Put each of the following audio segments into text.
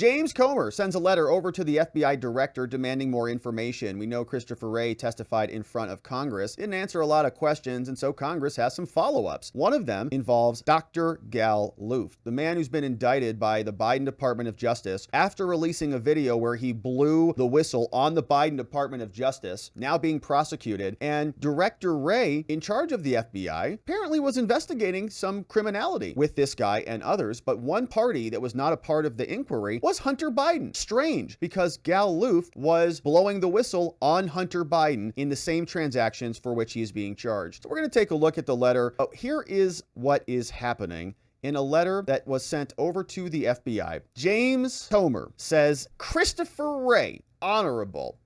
James Comer sends a letter over to the FBI director demanding more information. We know Christopher Wray testified in front of Congress, didn't answer a lot of questions, and so Congress has some follow-ups. One of them involves Dr. Gal Luft, the man who's been indicted by the Biden Department of Justice after releasing a video where he blew the whistle on the Biden Department of Justice, now being prosecuted. And Director Wray, in charge of the FBI, apparently was investigating some criminality with this guy and others, but one party that was not a part of the inquiry was Hunter Biden. Strange, because Gal Luft was blowing the whistle on Hunter Biden in the same transactions for which he is being charged. So we're going to take a look at the letter. Oh, here is what is happening. In a letter that was sent over to the FBI, James Comer says, Christopher Wray, Honorable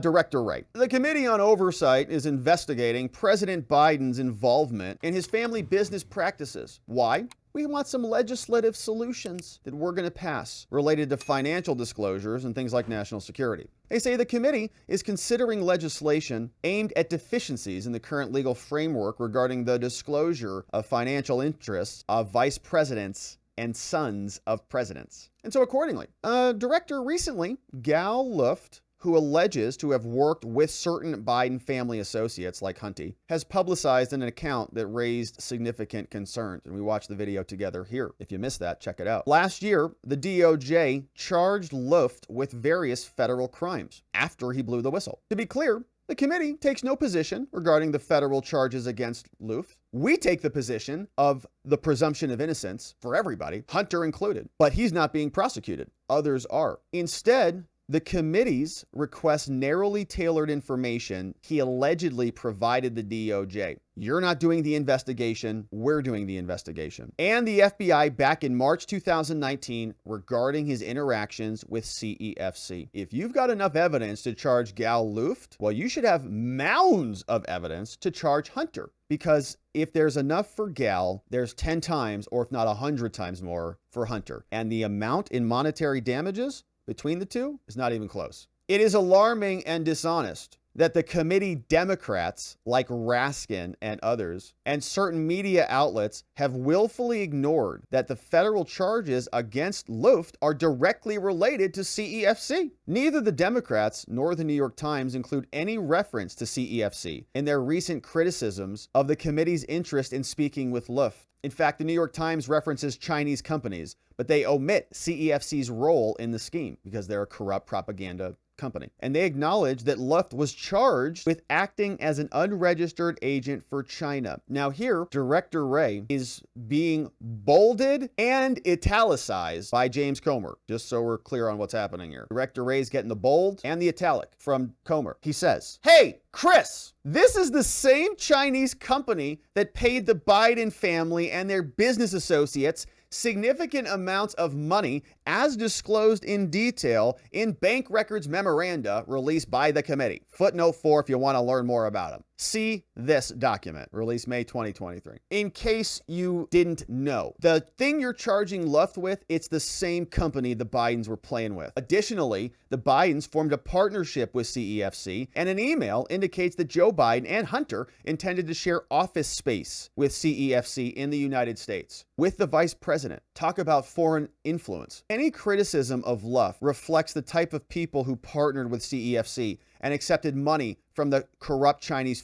Director Wray. The Committee on Oversight is investigating President Biden's involvement in his family business practices. Why? We want some legislative solutions that we're going to pass related to financial disclosures and things like national security. They say the committee is considering legislation aimed at deficiencies in the current legal framework regarding the disclosure of financial interests of vice presidents and sons of presidents. And so accordingly, a director recently, Gal Luft, who alleges to have worked with certain Biden family associates like Hunty, has publicized an account that raised significant concerns. And we watched the video together here. If you missed that, check it out. Last year, the DOJ charged Luft with various federal crimes after he blew the whistle. To be clear, the committee takes no position regarding the federal charges against Luft. We take the position of the presumption of innocence for everybody, Hunter included, but he's not being prosecuted. Others are. Instead, the committee's request narrowly tailored information he allegedly provided the DOJ. You're not doing the investigation, we're doing the investigation. And the FBI back in March 2019 regarding his interactions with CEFC. If you've got enough evidence to charge Gal Luft, well, you should have mounds of evidence to charge Hunter. Because if there's enough for Gal, there's 10 times, or if not 100 times more for Hunter. And the amount in monetary damages between the two is not even close. It is alarming and dishonest that the committee Democrats like Raskin and others and certain media outlets have willfully ignored that the federal charges against Luft are directly related to CEFC. Neither the Democrats nor the New York Times include any reference to CEFC in their recent criticisms of the committee's interest in speaking with Luft. In fact, the New York Times references Chinese companies, but they omit CEFC's role in the scheme because they're a corrupt propaganda company. And they acknowledge that Luft was charged with acting as an unregistered agent for China. Now here, Director Wray is being bolded and italicized by James Comer, just so we're clear on what's happening here. Director Wray's getting the bold and the italic from Comer. He says, hey, Chris, this is the same Chinese company that paid the Biden family and their business associates significant amounts of money as disclosed in detail in bank records memoranda released by the committee. Footnote 4 if you want to learn more about them. See this document, released May 2023. In case you didn't know, the thing you're charging Luft with, it's the same company the Bidens were playing with. Additionally, the Bidens formed a partnership with CEFC, and an email indicates that Joe Biden and Hunter intended to share office space with CEFC in the United States with the vice president. Talk about foreign influence. Any criticism of Luft reflects the type of people who partnered with CEFC and accepted money from the corrupt Chinese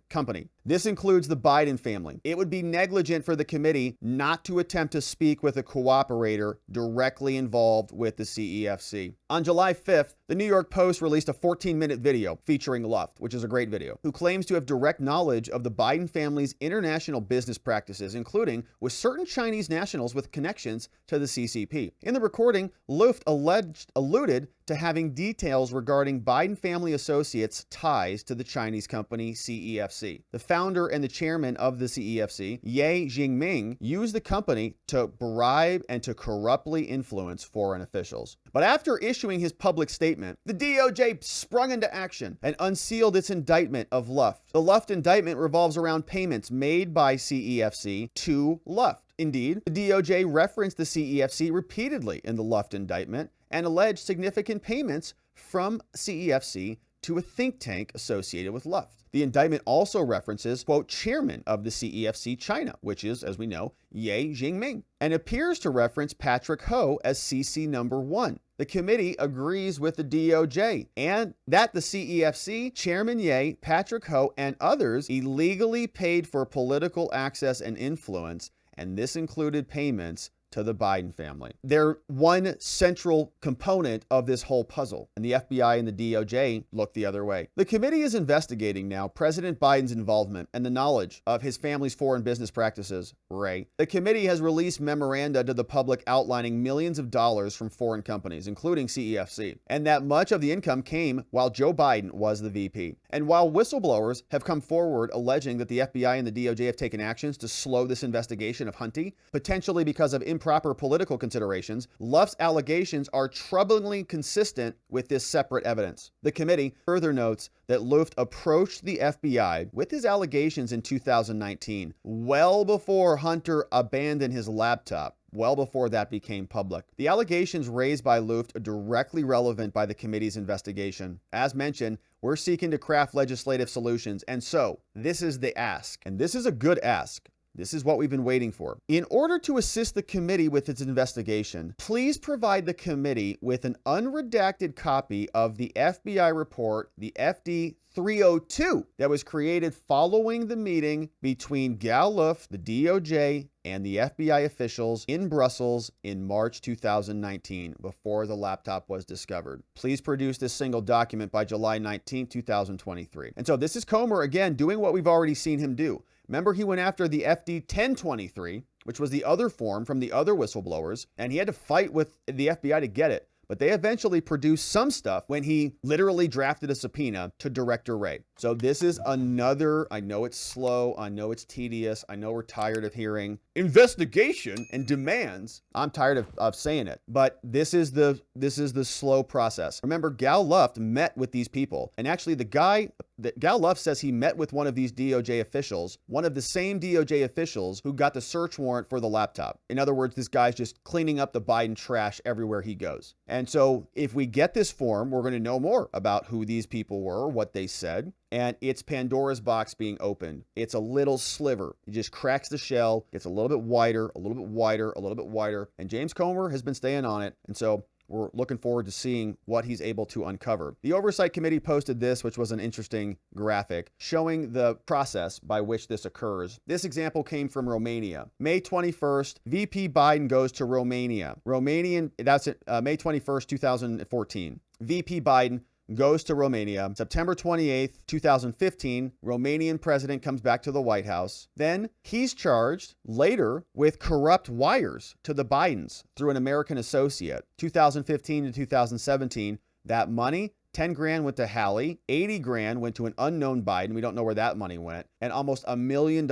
company. This includes the Biden family. It would be negligent for the committee not to attempt to speak with a cooperator directly involved with the CEFC. On July 5th, the New York Post released a 14-minute video featuring Luft, which is a great video, who claims to have direct knowledge of the Biden family's international business practices, including with certain Chinese nationals with connections to the CCP. In the recording, Luft alluded to having details regarding Biden family associates' ties to the Chinese company CEFC. The founder and the chairman of the CEFC, Ye Jingming, used the company to bribe and to corruptly influence foreign officials. But after issuing his public statement, the DOJ sprung into action and unsealed its indictment of Luft. The Luft indictment revolves around payments made by CEFC to Luft. Indeed, the DOJ referenced the CEFC repeatedly in the Luft indictment and alleged significant payments from CEFC to a think tank associated with Luft. The indictment also references, quote, chairman of the CEFC China, which is, as we know, Ye Jingming, and appears to reference Patrick Ho as CC number 1. The committee agrees with the DOJ and that the CEFC, Chairman Ye, Patrick Ho, and others illegally paid for political access and influence, and this included payments to the Biden family. They're one central component of this whole puzzle, and the FBI and the DOJ look the other way. The committee is investigating now President Biden's involvement and the knowledge of his family's foreign business practices, Wray. The committee has released memoranda to the public outlining millions of dollars from foreign companies, including CEFC, and that much of the income came while Joe Biden was the VP. And while whistleblowers have come forward alleging that the FBI and the DOJ have taken actions to slow this investigation of Hunty, potentially because of improper political considerations, Luft's allegations are troublingly consistent with this separate evidence. The committee further notes that Luft approached the FBI with his allegations in 2019, well before Hunter abandoned his laptop. Well before that became public. The allegations raised by Luft are directly relevant by the committee's investigation. As mentioned, we're seeking to craft legislative solutions, and so this is the ask, and this is a good ask. This is what we've been waiting for. In order to assist the committee with its investigation, please provide the committee with an unredacted copy of the FBI report, the FD1023, that was created following the meeting between Gal Luft, the DOJ, and the FBI officials in Brussels in March 2019, before the laptop was discovered. Please produce this single document by July 19, 2023. And so this is Comer, again, doing what we've already seen him do. Remember, he went after the FD1023, which was the other form from the other whistleblowers, and he had to fight with the FBI to get it. But they eventually produced some stuff when he literally drafted a subpoena to Director Wray. So this is another, I know it's slow, I know it's tedious, I know we're tired of hearing investigation and demands. I'm tired of saying it, but this is the slow process. Remember, Gal Luft met with these people, and actually the guy that Gal Luft says he met with one of these DOJ officials, one of the same DOJ officials who got the search warrant for the laptop. In other words, this guy's just cleaning up the Biden trash everywhere he goes. And so if we get this form, we're going to know more about who these people were, what they said, and it's Pandora's box being opened. It's a little sliver. It just cracks the shell, gets a little bit wider, a little bit wider, a little bit wider, and James Comer has been staying on it, and so we're looking forward to seeing what he's able to uncover. The Oversight Committee posted this, which was an interesting graphic showing the process by which this occurs. This example came from Romania. May 21st, VP Biden goes to Romania. That's May 21st, 2014. VP Biden goes to Romania. September 28th, 2015, Romanian president comes back to the White House. Then he's charged later with corrupt wires to the Bidens through an American associate. 2015 to 2017, that money, 10 grand went to Hallie, 80 grand went to an unknown Biden. We don't know where that money went. And almost $1 million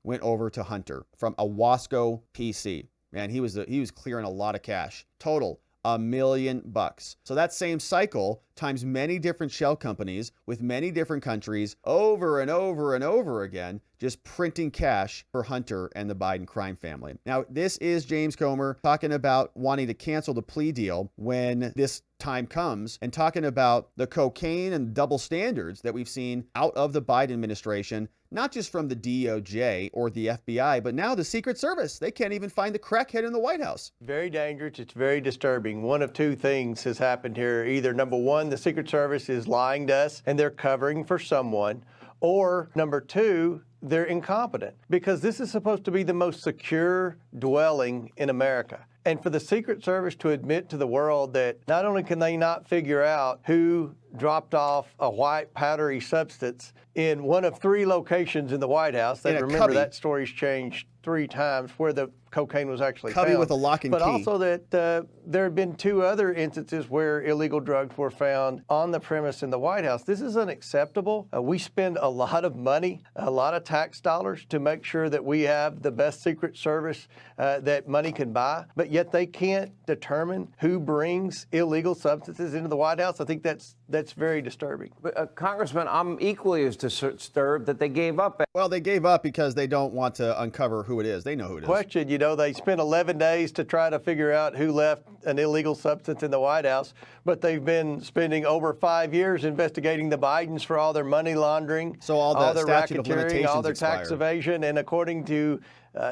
went over to Hunter from a Wasco PC. Man, he was clearing a lot of cash. Total, $1 million. So that same cycle times many different shell companies with many different countries over and over and over again, just printing cash for Hunter and the Biden crime family. Now, this is James Comer talking about wanting to cancel the plea deal when this time comes, and talking about the cocaine and double standards that we've seen out of the Biden administration, not just from the DOJ or the FBI, but now the Secret Service. They can't even find the crackhead in the White House. Very dangerous. It's very disturbing. One of two things has happened here. Either number one, the Secret Service is lying to us and they're covering for someone, or number two, they're incompetent, because this is supposed to be the most secure dwelling in America. And for the Secret Service to admit to the world that not only can they not figure out who dropped off a white powdery substance in one of 3 locations in the White House, that remember that story's changed 3 times where the cocaine was actually found. With a lock and key. But also that there have been 2 other instances where illegal drugs were found on the premise in the White House. This is unacceptable. We spend a lot of money, a lot of tax dollars to make sure that we have the best Secret Service that money can buy, but yet they can't determine who brings illegal substances into the White House. I think that's very disturbing. But, Congressman, I'm equally as disturbed that they gave up. Well, they gave up because they don't want to uncover who it is. They know who it is. Question, know, they spent 11 days to try to figure out who left an illegal substance in the White House, but they've been spending over 5 years investigating the Bidens for all their money laundering, so all their racketeering, all their tax evasion, and according to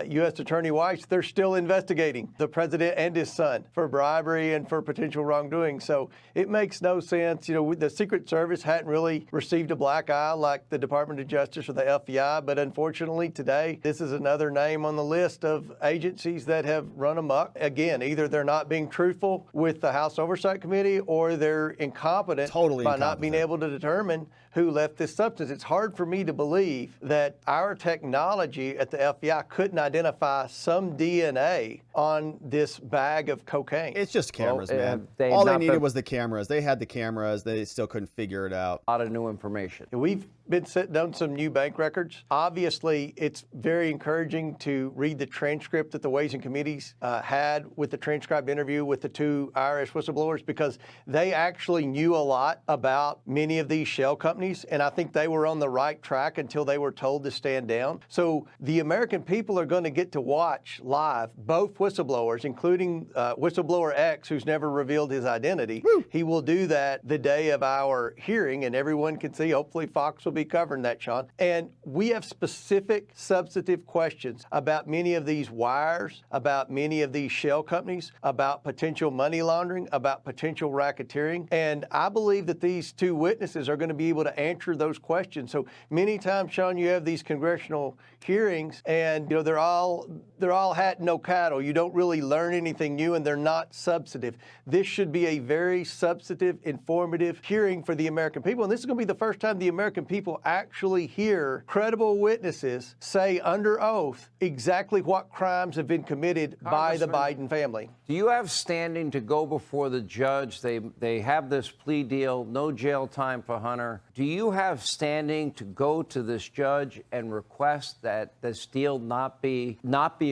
U.S. Attorney Weiss, they're still investigating the president and his son for bribery and for potential wrongdoing. So it makes no sense. You know, the Secret Service hadn't really received a black eye like the Department of Justice or the FBI, but unfortunately today, this is another name on the list of agencies that have run amok. Again, either they're not being truthful with the House Oversight Committee or they're incompetent by not being able to determine who left this substance. It's hard for me to believe that our technology at the FBI couldn't identify some DNA on this bag of cocaine. It's just cameras, man. All they needed was the cameras. They had the cameras. They still couldn't figure it out. A lot of new information. We've been sitting on some new bank records. Obviously, it's very encouraging to read the transcript that the Ways and Committees had with the transcribed interview with the two IRS whistleblowers, because they actually knew a lot about many of these shell companies, and I think they were on the right track until they were told to stand down. So the American people are going to get to watch live both whistleblowers, including Whistleblower X, who's never revealed his identity. Woo. He will do that the day of our hearing, and everyone can see. Hopefully Fox will be covering that, Sean. And we have specific substantive questions about many of these wires, about many of these shell companies, about potential money laundering, about potential racketeering. And I believe that these two witnesses are going to be able to answer those questions. So many times, Sean, you have these congressional hearings and, you know, they're all hat and no cattle. You don't really learn anything new and they're not substantive. This should be a very substantive, informative hearing for the American people. And this is going to be the first time the American people actually hear credible witnesses say under oath exactly what crimes have been committed by the Biden family. Do you have standing to go before the judge? They have this plea deal, no jail time for Hunter. Do you have standing to go to this judge and request that this deal not be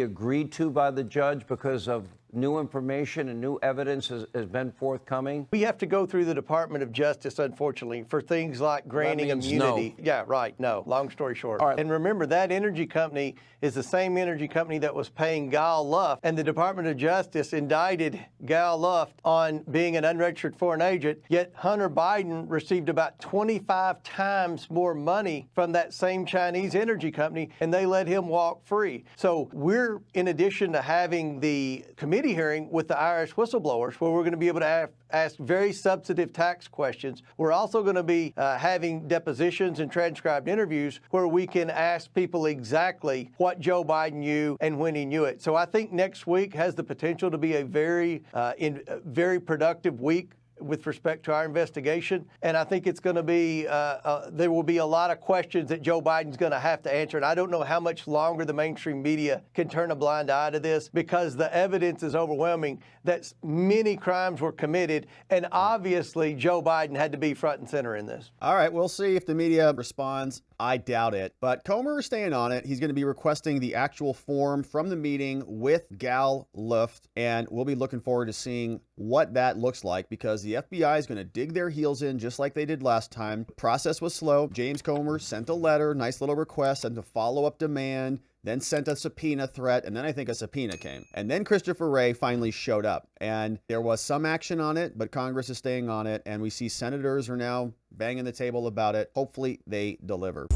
agreed to by the judge because of new information and new evidence has been forthcoming? We have to go through the Department of Justice, unfortunately, for things like granting immunity. No. Yeah, right. No. Long story short. All right. And remember, that energy company is the same energy company that was paying Gal Luft, and the Department of Justice indicted Gal Luft on being an unregistered foreign agent, yet Hunter Biden received about 25 times more money from that same Chinese energy company, and they let him walk free. So we're, in addition to having the committee hearing with the IRS whistleblowers, where we're going to be able to ask very substantive tax questions, we're also going to be having depositions and transcribed interviews where we can ask people exactly what Joe Biden knew and when he knew it. So I think next week has the potential to be a very productive week with respect to our investigation. And I think it's going to be, there will be a lot of questions that Joe Biden's going to have to answer. And I don't know how much longer the mainstream media can turn a blind eye to this, because the evidence is overwhelming that many crimes were committed. And obviously, Joe Biden had to be front and center in this. All right, we'll see if the media responds. I doubt it. But Comer is staying on it. He's going to be requesting the actual form from the meeting with Gal Luft, and we'll be looking forward to seeing what that looks like, because the FBI is going to dig their heels in just like they did last time. The process was slow. James Comer sent a letter, nice little request, sent a follow-up demand, then sent a subpoena threat, and then I think a subpoena came. And then Christopher Wray finally showed up, and there was some action on it, but Congress is staying on it, and we see senators are now banging the table about it. Hopefully they deliver.